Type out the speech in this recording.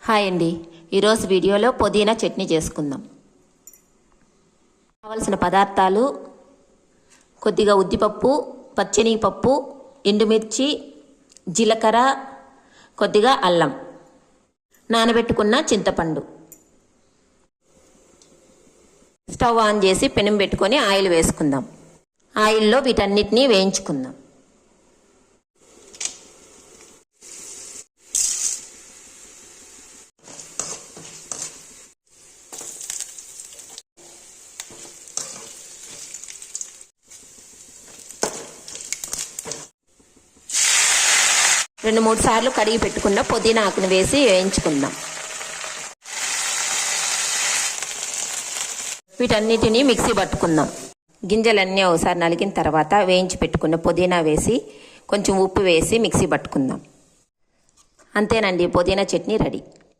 Hi అండి, ఈరోజు వీడియోలో పుదీనా చట్నీ చేసుకుందాం. కావలసిన పదార్థాలు: కొద్దిగా ఉద్దిపప్పు, పచ్చెనగపప్పు, ఎండుమిర్చి, జీలకర్ర, కొద్దిగా అల్లం, నానబెట్టుకున్న చింతపండు. స్టవ్ ఆన్ చేసి పెనం పెట్టుకొని ఆయిల్ వేసుకుందాం. ఆయిల్లో వీటన్నిటినీ వేయించుకుందాం. రెండు మూడు సార్లు కడిగి పెట్టుకున్న పుదీనా ఆకును వేసి వేయించుకుందాం. వీటన్నిటిని మిక్సీ పట్టుకుందాం. గింజలన్నీ ఒకసారి నలిగిన తర్వాత వేయించి పెట్టుకున్న పుదీనా వేసి కొంచెం ఉప్పు వేసి మిక్సీ పట్టుకుందాం. అంతేనండి, పుదీనా చట్నీ రెడీ.